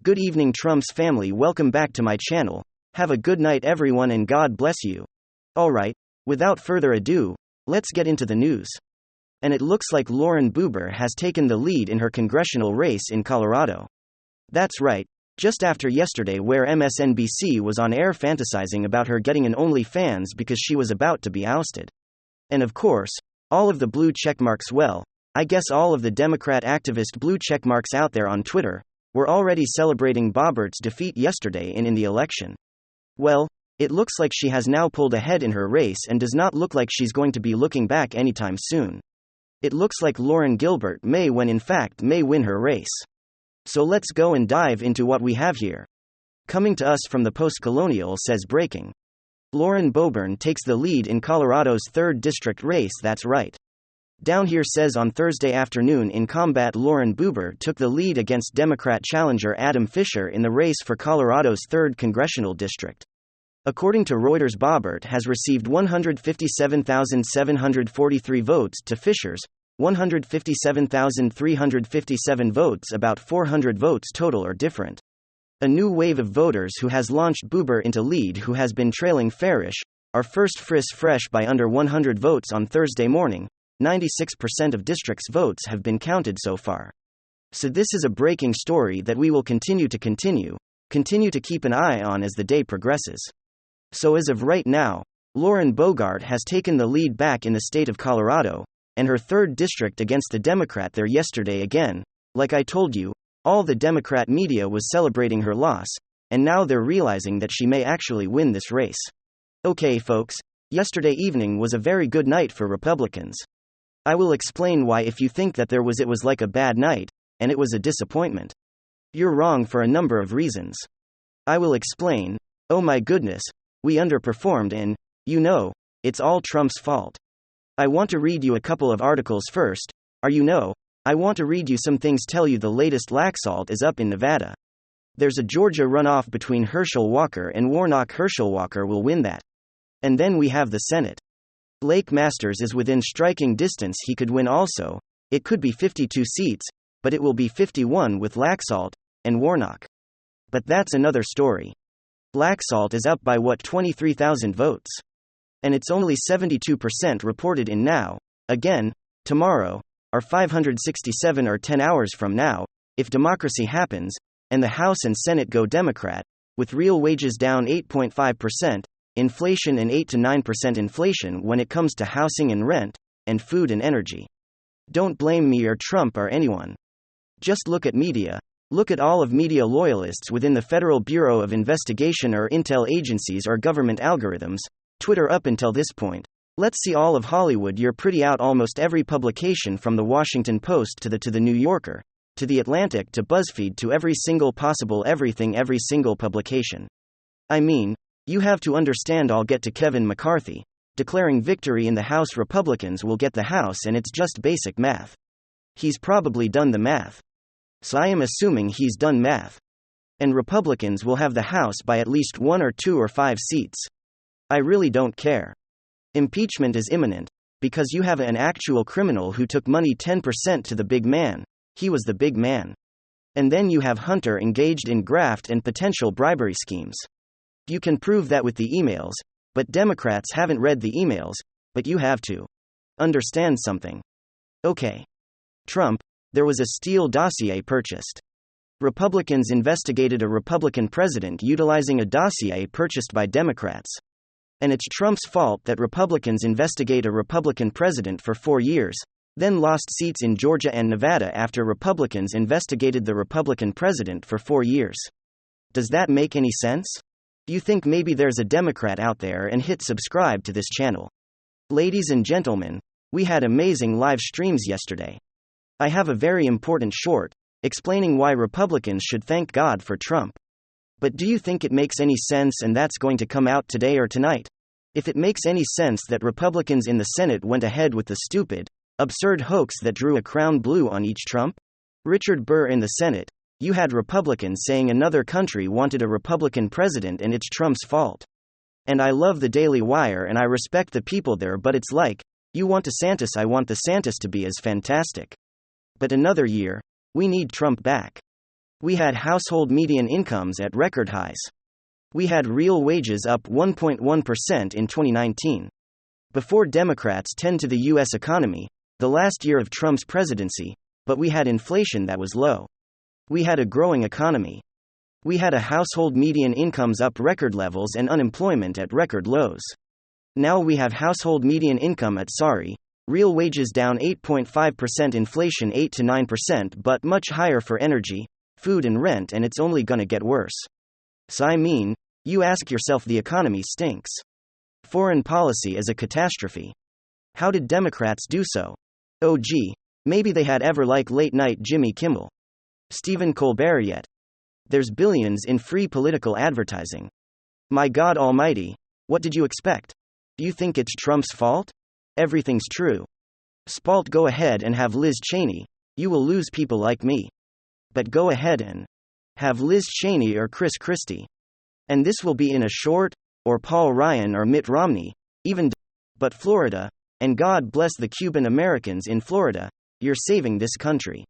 Good evening, Trump's family. Welcome back to my channel. Have a good night, everyone, and God bless you. Alright, without further ado, let's get into the news. And it looks like Lauren Boebert has taken the lead in her congressional race in Colorado. That's right, just after yesterday, where MSNBC was on air fantasizing about her getting an OnlyFans because she was about to be ousted. And of course, all of the blue checkmarks, well, I guess all of the Democrat activist blue checkmarks out there on Twitter, were already celebrating Boebert's defeat yesterday in the election. Well, it looks like she has now pulled ahead in her race and does not look like she's going to be looking back anytime soon. It looks like Lauren Gilbert may win her race. So let's go and dive into what we have here. Coming to us from the Post-Colonial says breaking. Lauren Boebert takes the lead in Colorado's 3rd district race. That's right. Down here says on Thursday afternoon in combat, Lauren Boebert took the lead against Democrat challenger Adam Fisher in the race for Colorado's 3rd congressional district. According to Reuters, Boebert has received 157,743 votes to Fisher's 157,357 votes. About 400 votes total are different. A new wave of voters who has launched Boebert into lead, who has been trailing Farish, our first Friss Fresh by under 100 votes on Thursday morning. 96% of district's votes have been counted so far. So this is a breaking story that we will continue to keep an eye on as the day progresses. So as of right now, Lauren Boebert has taken the lead back in the state of Colorado, and her 3rd district against the Democrat there yesterday again. Like I told you, all the Democrat media was celebrating her loss, and now they're realizing that she may actually win this race. Okay, folks, yesterday evening was a very good night for Republicans. I will explain why. If you think that it was like a bad night, and it was a disappointment, you're wrong for a number of reasons. I will explain. Oh my goodness, we underperformed and, it's all Trump's fault. I want to read you a couple of articles first. I want to read you some things. Tell you the latest. Laxalt is up in Nevada. There's a Georgia runoff between Herschel Walker and Warnock. Herschel Walker will win that. And then we have the Senate. Blake Masters is within striking distance. He could win also. It could be 52 seats, but it will be 51 with Laxalt and Warnock. But that's another story. Laxalt is up by 23,000 votes. And it's only 72% reported in now. Again, tomorrow, or 567 or 10 hours from now, if democracy happens, and the House and Senate go Democrat, with real wages down 8.5%, inflation and 8 to 9% inflation when it comes to housing and rent, and food and energy. Don't blame me or Trump or anyone. Just look at media. Look at all of media loyalists within the Federal Bureau of Investigation or intel agencies or government algorithms, Twitter up until this point. Let's see all of Hollywood. You're pretty out. Almost every publication from the Washington Post to the New Yorker, to the Atlantic to BuzzFeed to every single possible everything, every single publication. I mean, you have to understand. I'll get to Kevin McCarthy declaring victory in the House. Republicans will get the House, and it's just basic math. He's probably done the math. So I am assuming he's done math. And Republicans will have the House by at least 1 or 2 or 5 seats. I really don't care. Impeachment is imminent, because you have an actual criminal who took money 10% to the big man. He was the big man. And then you have Hunter engaged in graft and potential bribery schemes. You can prove that with the emails, but Democrats haven't read the emails, but you have to understand something. Okay. Trump, there was a Steele dossier purchased. Republicans investigated a Republican president utilizing a dossier purchased by Democrats. And it's Trump's fault that Republicans investigate a Republican president for 4 years, then lost seats in Georgia and Nevada after Republicans investigated the Republican president for 4 years. Does that make any sense? You think maybe there's a Democrat out there and hit subscribe to this channel. Ladies and gentlemen, we had amazing live streams yesterday. I have a very important short, explaining why Republicans should thank God for Trump. But do you think it makes any sense and that's going to come out today or tonight? If it makes any sense that Republicans in the Senate went ahead with the stupid, absurd hoax that drew a crown blue on each Trump? Richard Burr in the Senate, you had Republicans saying another country wanted a Republican president and it's Trump's fault. And I love the Daily Wire and I respect the people there, but it's like, you want DeSantis, I want DeSantis to be as fantastic. But another year, we need Trump back. We had household median incomes at record highs. We had real wages up 1.1% in 2019. Before Democrats tend to the U.S. economy, the last year of Trump's presidency, but we had inflation that was low. We had a growing economy. We had a household median incomes up record levels and unemployment at record lows. Now we have household median income at real wages down 8.5%, inflation 8 to 9%, but much higher for energy, food and rent, and it's only gonna get worse. So I mean, you ask yourself, the economy stinks. Foreign policy is a catastrophe. How did Democrats do so? Oh gee, maybe they had ever like late night Jimmy Kimmel, Stephen Colbert yet. There's billions in free political advertising. My God almighty, what did you expect? Do you think it's Trump's fault? Everything's true. Spalt, go ahead and have Liz Cheney, you will lose people like me. But go ahead and have Liz Cheney or Chris Christie. And this will be in a short, or Paul Ryan or Mitt Romney, even. But Florida, and God bless the Cuban Americans in Florida, you're saving this country.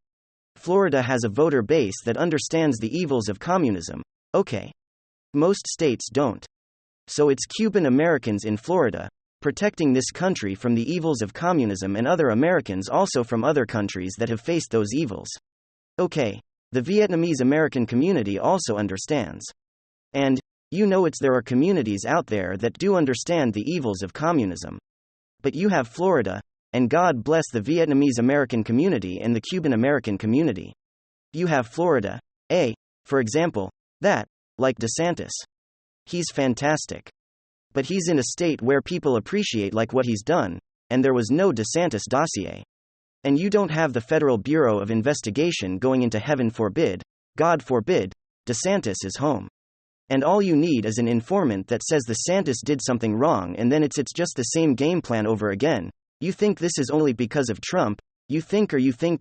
Florida has a voter base that understands the evils of communism. Okay. Most states don't. So it's Cuban Americans in Florida, protecting this country from the evils of communism, and other Americans also from other countries that have faced those evils. Okay. The Vietnamese American community also understands. And, there are communities out there that do understand the evils of communism. But you have Florida, and God bless the Vietnamese American community and the Cuban American community. You have Florida, for example, that, like DeSantis. He's fantastic. But he's in a state where people appreciate like what he's done, and there was no DeSantis dossier. And you don't have the Federal Bureau of Investigation going into heaven forbid, God forbid, DeSantis is home. And all you need is an informant that says DeSantis did something wrong, and then it's just the same game plan over again. You think this is only because of Trump? You think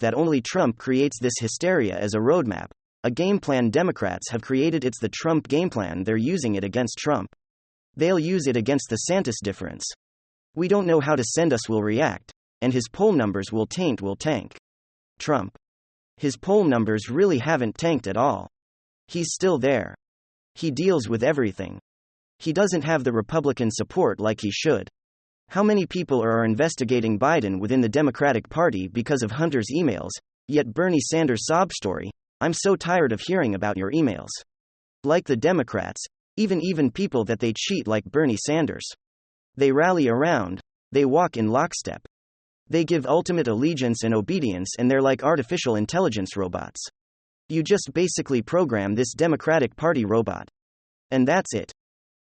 that only Trump creates this hysteria as a roadmap, a game plan Democrats have created. It's the Trump game plan, they're using it against Trump. They'll use it against the DeSantis difference. We don't know how DeSantis will react, and his poll numbers will tank. Trump. His poll numbers really haven't tanked at all. He's still there. He deals with everything. He doesn't have the Republican support like he should. How many people are investigating Biden within the Democratic Party because of Hunter's emails? Yet Bernie Sanders' sob story, I'm so tired of hearing about your emails. Like the Democrats, even people that they cheat like Bernie Sanders. They rally around, they walk in lockstep. They give ultimate allegiance and obedience, and they're like artificial intelligence robots. You just basically program this Democratic Party robot. And that's it.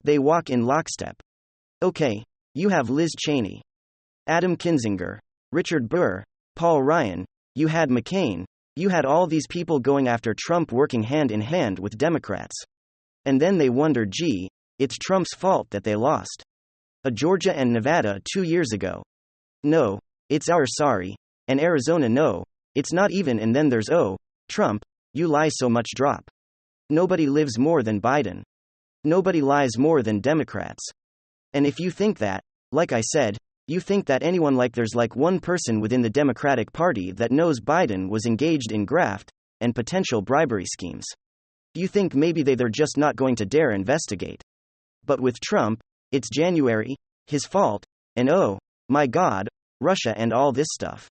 They walk in lockstep. Okay, you have Liz Cheney, Adam Kinzinger, Richard Burr, Paul Ryan, you had McCain, you had all these people going after Trump, working hand in hand with Democrats. And then they wonder, gee, it's Trump's fault that they lost Georgia and Nevada 2 years ago. No, it's our sorry. And Arizona, no, it's not even. And then there's Trump, you lie so much, drop. Nobody lives more than Biden. Nobody lies more than Democrats. And if you think that, like I said, you think that anyone, like there's like one person within the Democratic Party that knows Biden was engaged in graft and potential bribery schemes. You think maybe they're just not going to dare investigate. But with Trump, it's January, his fault, and oh my God, Russia and all this stuff.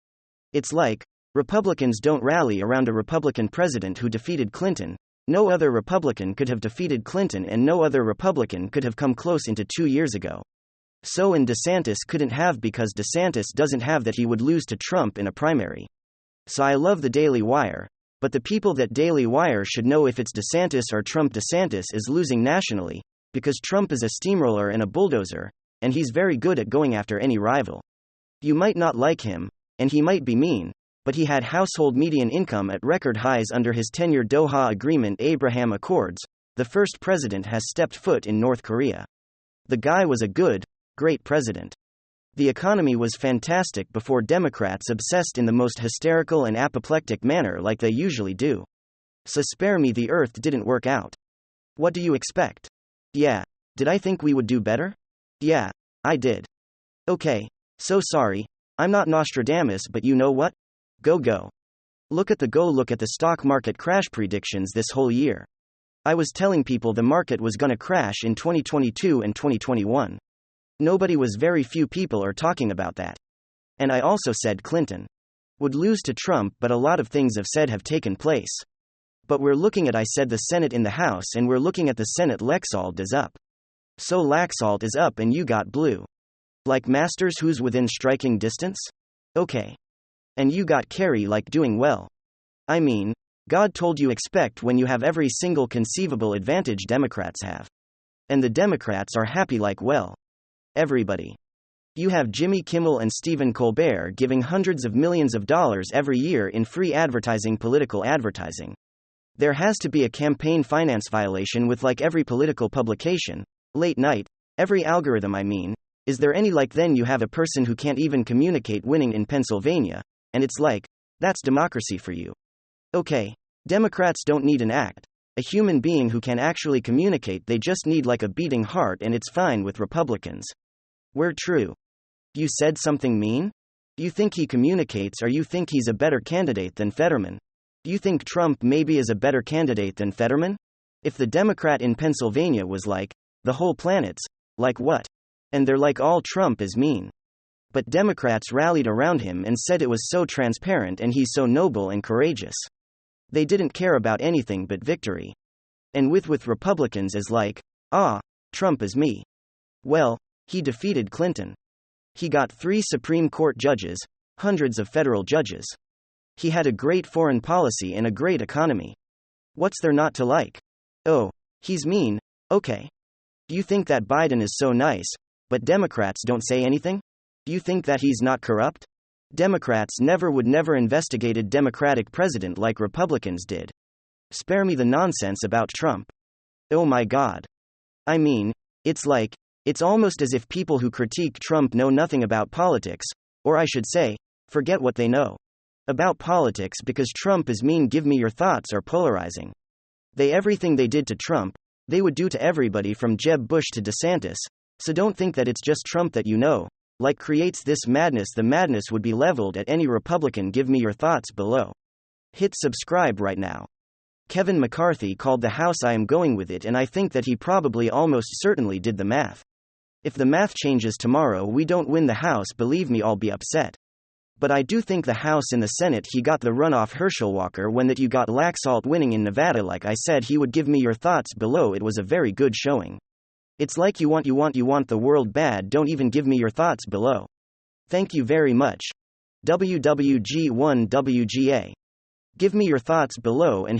It's like, Republicans don't rally around a Republican president who defeated Clinton. No other Republican could have defeated Clinton, and no other Republican could have come close into 2 years ago. So and DeSantis couldn't have, because DeSantis doesn't have that. He would lose to Trump in a primary. So I love the Daily Wire, but the people that Daily Wire should know if it's DeSantis or Trump. DeSantis is losing nationally, because Trump is a steamroller and a bulldozer, and he's very good at going after any rival. You might not like him, and he might be mean, but he had household median income at record highs under his tenure. Doha Agreement, Abraham Accords, the first president has stepped foot in North Korea. The guy was a good, great president. The economy was fantastic before Democrats obsessed in the most hysterical and apoplectic manner like they usually do. So spare me, the earth didn't work out. What do you expect? Yeah. Did I think we would do better? Yeah, I did. Okay. So sorry, I'm not Nostradamus, but you know what? Go. Look at the stock market crash predictions this whole year. I was telling people the market was gonna crash in 2022 and 2021. Very few people are talking about that. And I also said Clinton would lose to Trump, but a lot of things have taken place. But I said the Senate in the House, and we're looking at the Senate. Laxalt is up. So Laxalt is up and you got blue. Like Masters, who's within striking distance? Okay. And you got Kerry doing well. I mean, God told you expect when you have every single conceivable advantage Democrats have. And the Democrats are happy everybody. You have Jimmy Kimmel and Stephen Colbert giving hundreds of millions of dollars every year in free advertising, political advertising. There has to be a campaign finance violation with every political publication, late night, every algorithm. I mean, is there any then you have a person who can't even communicate winning in Pennsylvania, and it's that's democracy for you. Okay, Democrats don't need an act, a human being who can actually communicate, they just need a beating heart, and it's fine with Republicans. We're true. You said something mean? You think he communicates, or you think he's a better candidate than Fetterman? You think Trump maybe is a better candidate than Fetterman? If the Democrat in Pennsylvania was the whole planet's, what? And they're all Trump is mean. But Democrats rallied around him and said it was so transparent and he's so noble and courageous. They didn't care about anything but victory. And with Republicans is Trump is me. Well, he defeated Clinton. He got 3 Supreme Court judges, hundreds of federal judges. He had a great foreign policy and a great economy. What's there not to like? Oh, he's mean, okay. You think that Biden is so nice, but Democrats don't say anything? You think that he's not corrupt? Democrats would never investigated Democratic president like Republicans did. Spare me the nonsense about Trump. Oh my God. I mean, it's almost as if people who critique Trump know nothing about politics, or I should say, forget what they know about politics because Trump is mean. Give me your thoughts are polarizing. Everything they did to Trump, they would do to everybody from Jeb Bush to DeSantis, so don't think that it's just Trump that creates this madness. The madness would be leveled at any Republican. Give me your thoughts below. Hit subscribe right now. Kevin McCarthy called the House. I am going with it, and I think that he probably almost certainly did the math. If the math changes tomorrow, we don't win the House, believe me, I'll be upset. But I do think the House and the Senate, he got the runoff. Herschel Walker, when that you got Laxalt winning in Nevada, like I said, he would. Give me your thoughts below. It was a very good showing. It's you want the world bad, don't even give me your thoughts below. Thank you very much. WWG1WGA. Give me your thoughts below and